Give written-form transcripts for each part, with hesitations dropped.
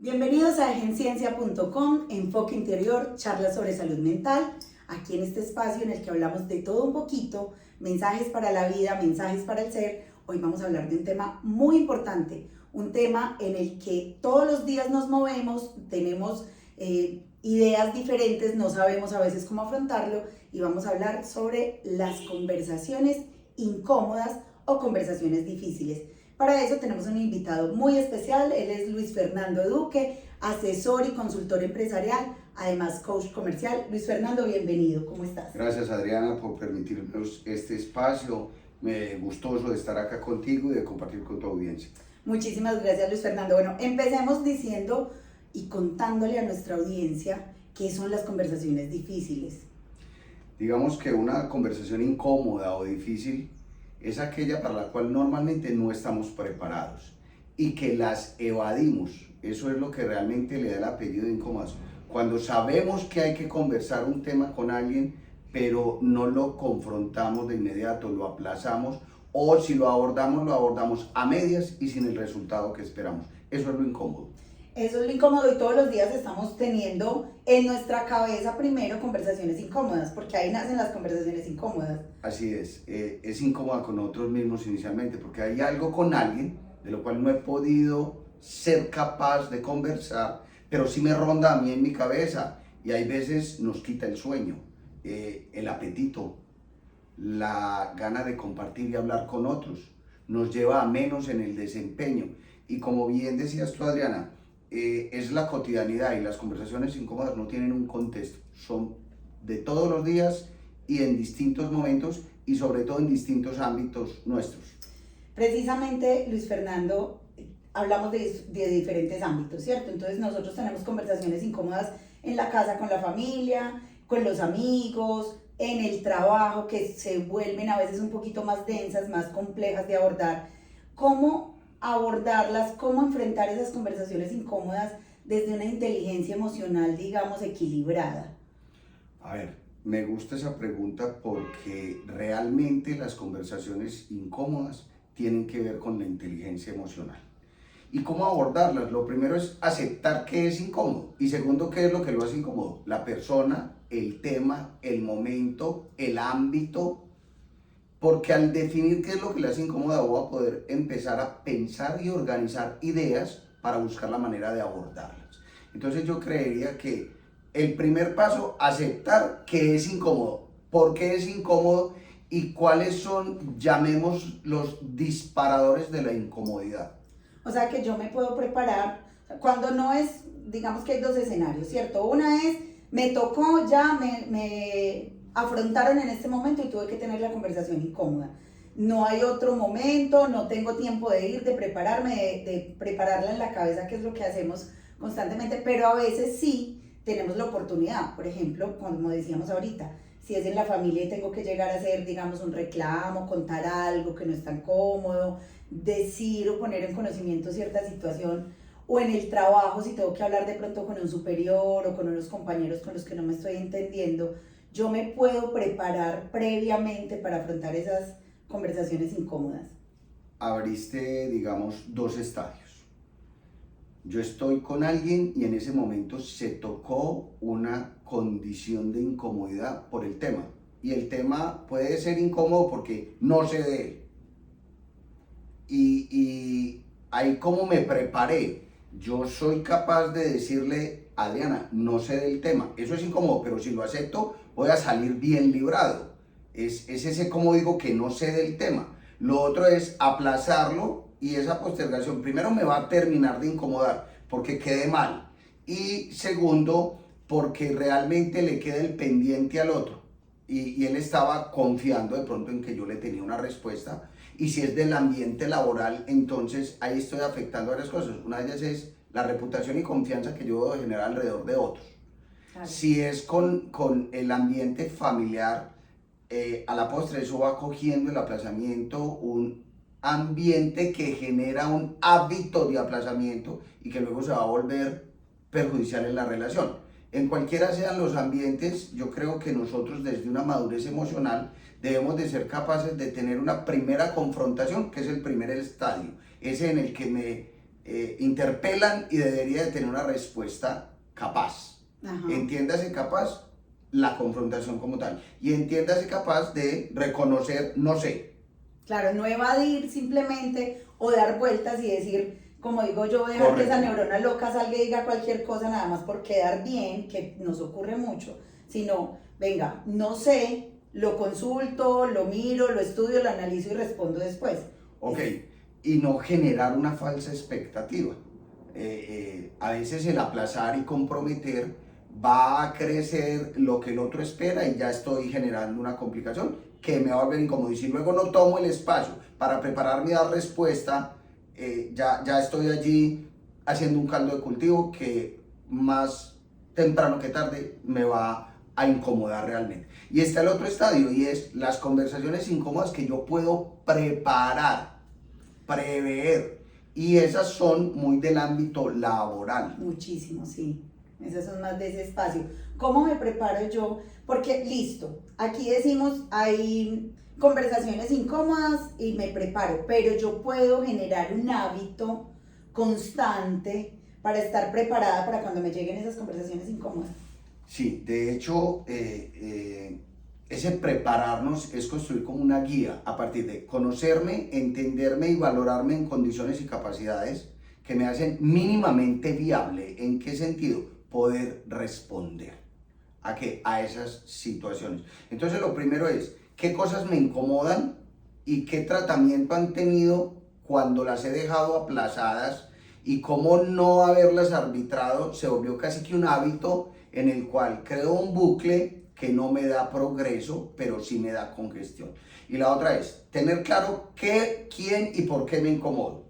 Bienvenidos a Agenciencia.com, Enfoque Interior, charlas sobre salud mental. Aquí en este espacio en el que hablamos de todo un poquito, mensajes para la vida, mensajes para el ser. Hoy vamos a hablar de un tema muy importante, un tema en el que todos los días nos movemos, tenemos ideas diferentes, no sabemos a veces cómo afrontarlo y vamos a hablar sobre las conversaciones incómodas o conversaciones difíciles. Para eso tenemos un invitado muy especial, él es Luis Fernando Duque, asesor y consultor empresarial, además coach comercial. Luis Fernando, bienvenido, ¿cómo estás? Gracias, Adriana, por permitirnos este espacio. Me gustoso de estar acá contigo y de compartir con tu audiencia. Muchísimas gracias, Luis Fernando. Bueno, empecemos diciendo y contándole a nuestra audiencia qué son las conversaciones difíciles. Digamos que una conversación incómoda o difícil es aquella para la cual normalmente no estamos preparados y que las evadimos. Eso es lo que realmente le da el apellido de incómodas. Cuando sabemos que hay que conversar un tema con alguien, pero no lo confrontamos de inmediato, lo aplazamos, o si lo abordamos a medias y sin el resultado que esperamos. Eso es lo incómodo. Eso es lo incómodo y todos los días estamos teniendo en nuestra cabeza primero conversaciones incómodas, porque ahí nacen las conversaciones incómodas. Así es incómoda con nosotros mismos inicialmente, porque hay algo con alguien de lo cual no he podido ser capaz de conversar, pero sí me ronda a mí en mi cabeza y hay veces nos quita el sueño, el apetito, la gana de compartir y hablar con otros, nos lleva a menos en el desempeño. Y como bien decías tú, Adriana, es la cotidianidad y las conversaciones incómodas no tienen un contexto, son de todos los días y en distintos momentos y sobre todo en distintos ámbitos nuestros. Precisamente, Luis Fernando, hablamos de diferentes ámbitos, ¿cierto? Entonces nosotros tenemos conversaciones incómodas en la casa con la familia, con los amigos, en el trabajo, que se vuelven a veces un poquito más densas, más complejas de abordar. ¿Cómo abordarlas, cómo enfrentar esas conversaciones incómodas desde una inteligencia emocional, digamos, equilibrada? A ver, me gusta esa pregunta porque realmente las conversaciones incómodas tienen que ver con la inteligencia emocional. ¿Y cómo abordarlas? Lo primero es aceptar que es incómodo y segundo, ¿qué es lo que lo hace incómodo? La persona, el tema, el momento, el ámbito. Porque al definir qué es lo que le hace incómoda, voy a poder empezar a pensar y organizar ideas para buscar la manera de abordarlas. Entonces yo creería que el primer paso, aceptar que es incómodo. ¿Por qué es incómodo? Y cuáles son, llamemos, los disparadores de la incomodidad. O sea que yo me puedo preparar, cuando no es, digamos que hay dos escenarios, ¿cierto? Una es, me tocó, ya me afrontaron en este momento y tuve que tener la conversación incómoda. No hay otro momento, no tengo tiempo de ir, de prepararme, de prepararla en la cabeza, que es lo que hacemos constantemente, pero a veces sí tenemos la oportunidad. Por ejemplo, como decíamos ahorita, si es en la familia y tengo que llegar a hacer, digamos, un reclamo, contar algo que no es tan cómodo, decir o poner en conocimiento cierta situación, o en el trabajo, si tengo que hablar de pronto con un superior o con unos compañeros con los que no me estoy entendiendo, yo me puedo preparar previamente para afrontar esas conversaciones incómodas. Abriste, digamos, dos estadios. Yo estoy con alguien y en ese momento se tocó una condición de incomodidad por el tema. Y el tema puede ser incómodo porque no sé de él. Y ahí como me preparé, yo soy capaz de decirle, Adriana, no sé del tema. Eso es incómodo, pero si lo acepto, voy a salir bien librado. Es ese como digo que no sé del tema. Lo otro es aplazarlo y esa postergación primero me va a terminar de incomodar porque quede mal. Y segundo, porque realmente le queda el pendiente al otro. Y él estaba confiando de pronto en que yo le tenía una respuesta. Y si es del ambiente laboral, entonces ahí estoy afectando varias cosas. Una de ellas es la reputación y confianza que yo debo generar alrededor de otros. Claro. Si es con el ambiente familiar, a la postre eso va cogiendo el aplazamiento, un ambiente que genera un hábito de aplazamiento y que luego se va a volver perjudicial en la relación. En cualquiera sean los ambientes, yo creo que nosotros desde una madurez emocional debemos de ser capaces de tener una primera confrontación, que es el primer estadio, ese en el que me interpelan y debería de tener una respuesta capaz. Ajá. Entiéndase capaz la confrontación como tal y entiéndase capaz de reconocer no sé. Claro, no evadir simplemente o dar vueltas y decir, como digo yo, dejar que esa neurona loca salga y diga cualquier cosa nada más por quedar bien, que nos ocurre mucho, sino, venga, no sé, lo consulto, lo miro, lo estudio, lo analizo y respondo después. Ok, y no generar una falsa expectativa. A veces el aplazar y comprometer va a crecer lo que el otro espera y ya estoy generando una complicación que me va a volver incómodo. Y si luego no tomo el espacio para prepararme y dar respuesta, ya estoy allí haciendo un caldo de cultivo que más temprano que tarde me va a incomodar realmente. Y está el otro estadio y es las conversaciones incómodas que yo puedo preparar, prever. Y esas son muy del ámbito laboral. Muchísimo, sí. Esas son más de ese espacio. ¿Cómo me preparo yo? Porque, listo, aquí decimos, hay conversaciones incómodas y me preparo, pero yo puedo generar un hábito constante para estar preparada para cuando me lleguen esas conversaciones incómodas. Sí, de hecho, ese prepararnos es construir como una guía a partir de conocerme, entenderme y valorarme en condiciones y capacidades que me hacen mínimamente viable. ¿En qué sentido? Poder responder. ¿A qué? A esas situaciones. Entonces lo primero es, ¿qué cosas me incomodan y qué tratamiento han tenido cuando las he dejado aplazadas y cómo no haberlas arbitrado se volvió casi que un hábito en el cual creo un bucle que no me da progreso, pero sí me da congestión? Y la otra es tener claro qué, quién y por qué me incomodo.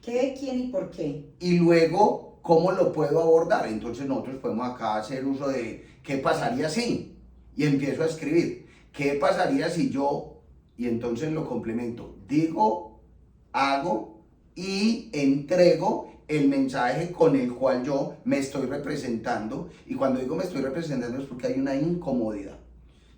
¿Qué, quién y por qué? Y luego, ¿cómo lo puedo abordar? Entonces nosotros podemos acá hacer uso de ¿qué pasaría si? Y empiezo a escribir. ¿Qué pasaría si yo? Y entonces lo complemento. Digo, hago y entrego el mensaje con el cual yo me estoy representando. Y cuando digo me estoy representando es porque hay una incomodidad.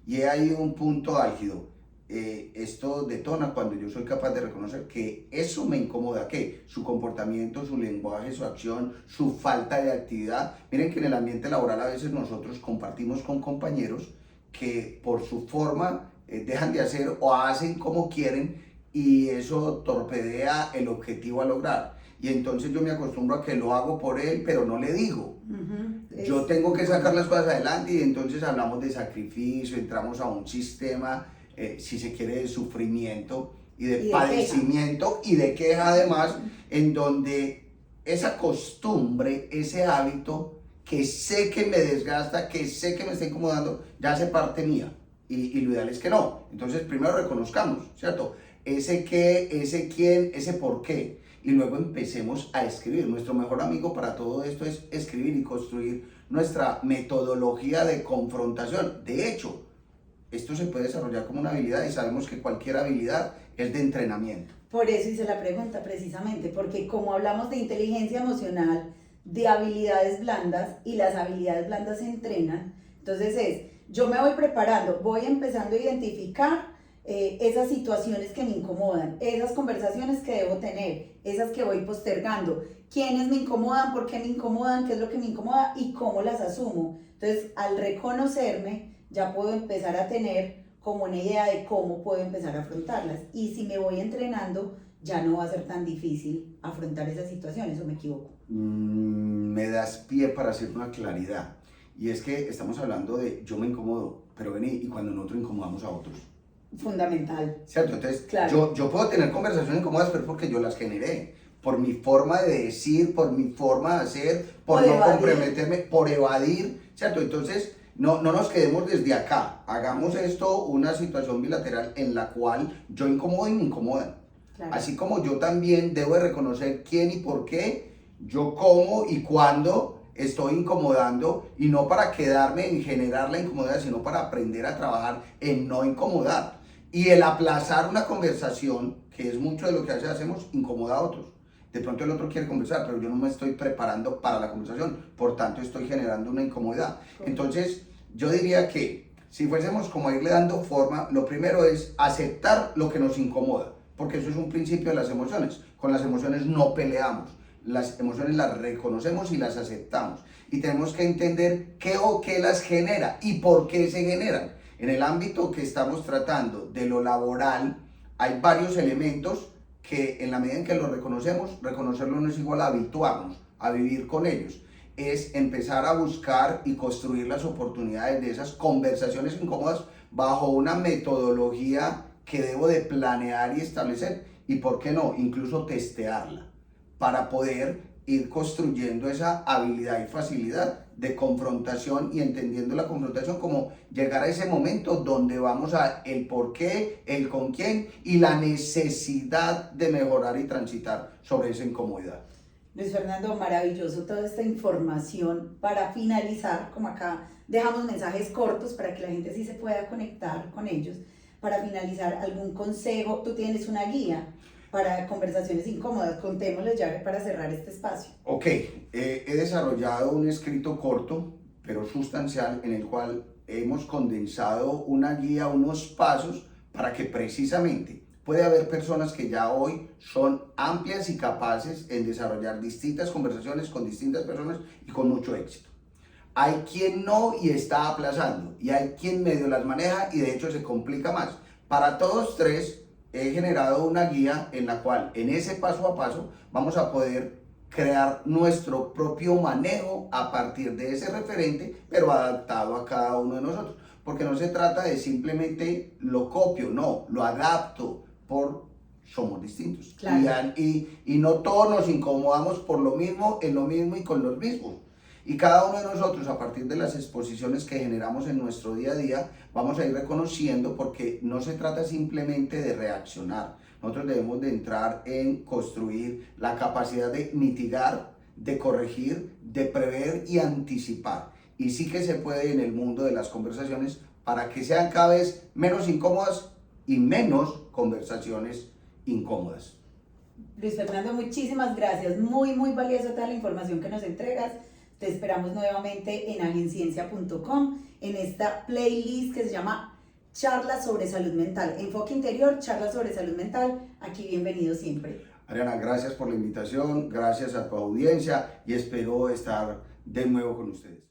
Y hay un punto álgido. Esto detona cuando yo soy capaz de reconocer que eso me incomoda, que su comportamiento, su lenguaje, su acción, su falta de actividad. Miren que en el ambiente laboral a veces nosotros compartimos con compañeros que por su forma dejan de hacer o hacen como quieren y eso torpedea el objetivo a lograr. Y entonces yo me acostumbro a que lo hago por él, pero no le digo. Yo tengo que sacar las cosas adelante y entonces hablamos de sacrificio, entramos a un sistema, si se quiere, de sufrimiento y de padecimiento y de queja además, en donde esa costumbre, ese hábito que sé que me desgasta, que sé que me está incomodando, ya hace parte mía. Y lo ideal es que no. Entonces primero reconozcamos, ¿cierto? Ese qué, ese quién, ese por qué. Y luego empecemos a escribir. Nuestro mejor amigo para todo esto es escribir y construir nuestra metodología de confrontación. De hecho, esto se puede desarrollar como una habilidad y sabemos que cualquier habilidad es de entrenamiento. Por eso hice la pregunta precisamente, porque como hablamos de inteligencia emocional, de habilidades blandas y las habilidades blandas se entrenan, entonces yo me voy preparando, voy empezando a identificar esas situaciones que me incomodan, esas conversaciones que debo tener, esas que voy postergando, quiénes me incomodan, por qué me incomodan, qué es lo que me incomoda y cómo las asumo. Entonces, al reconocerme, ya puedo empezar a tener como una idea de cómo puedo empezar a afrontarlas. Y si me voy entrenando, ya no va a ser tan difícil afrontar esas situaciones, ¿o me equivoco? Me das pie para hacer una claridad. Y es que estamos hablando de yo me incomodo, pero vení, y cuando nosotros incomodamos a otros. Fundamental. ¿Cierto? Entonces, claro. yo puedo tener conversaciones incómodas, pero porque yo las generé. Por mi forma de decir, por mi forma de hacer, por no comprometerme, por evadir, ¿cierto? Entonces, no nos quedemos desde acá. Hagamos esto una situación bilateral en la cual yo incomodo y me incomodan. Claro. Así como yo también debo de reconocer quién y por qué, yo cómo y cuándo estoy incomodando, y no para quedarme en generar la incomodidad, sino para aprender a trabajar en no incomodar. Y el aplazar una conversación, que es mucho de lo que a veces hacemos, incomoda a otros. De pronto el otro quiere conversar, pero yo no me estoy preparando para la conversación, por tanto estoy generando una incomodidad. Entonces, yo diría que si fuésemos como a irle dando forma, lo primero es aceptar lo que nos incomoda, porque eso es un principio de las emociones. Con las emociones no peleamos. las emociones las reconocemos y las aceptamos. Y tenemos que entender qué o qué las genera y por qué se generan. En el ámbito que estamos tratando de lo laboral, hay varios elementos que en la medida en que los reconocemos, reconocerlos no es igual a habituarnos, a vivir con ellos. Es empezar a buscar y construir las oportunidades de esas conversaciones incómodas bajo una metodología que debo de planear y establecer y, ¿por qué no?, incluso testearla para poder ir construyendo esa habilidad y facilidad de confrontación y entendiendo la confrontación como llegar a ese momento donde vamos a el por qué, el con quién y la necesidad de mejorar y transitar sobre esa incomodidad. Luis Fernando, maravilloso toda esta información. Para finalizar, como acá dejamos mensajes cortos para que la gente sí se pueda conectar con ellos, para finalizar, ¿algún consejo? Tú tienes una guía para conversaciones incómodas, contémosles ya para cerrar este espacio. Ok, he desarrollado un escrito corto, pero sustancial, en el cual hemos condensado una guía, unos pasos, para que precisamente puede haber personas que ya hoy son amplias y capaces en desarrollar distintas conversaciones con distintas personas y con mucho éxito. Hay quien no y está aplazando, y hay quien medio las maneja y de hecho se complica más. Para todos tres he generado una guía en la cual en ese paso a paso vamos a poder crear nuestro propio manejo a partir de ese referente, pero adaptado a cada uno de nosotros. Porque no se trata de simplemente lo copio, no, lo adapto somos distintos. Claro. Y no todos nos incomodamos por lo mismo, en lo mismo y con los mismos. Y cada uno de nosotros, a partir de las exposiciones que generamos en nuestro día a día, vamos a ir reconociendo, porque no se trata simplemente de reaccionar. Nosotros debemos de entrar en construir la capacidad de mitigar, de corregir, de prever y anticipar. Y sí que se puede en el mundo de las conversaciones para que sean cada vez menos incómodas y menos conversaciones incómodas. Luis Fernando, muchísimas gracias. Muy, muy valiosa toda la información que nos entregas. Te esperamos nuevamente en agenciencia.com, en esta playlist que se llama Charlas sobre Salud Mental. Enfoque interior, charlas sobre salud mental. Aquí bienvenido siempre. Adriana, gracias por la invitación, gracias a tu audiencia y espero estar de nuevo con ustedes.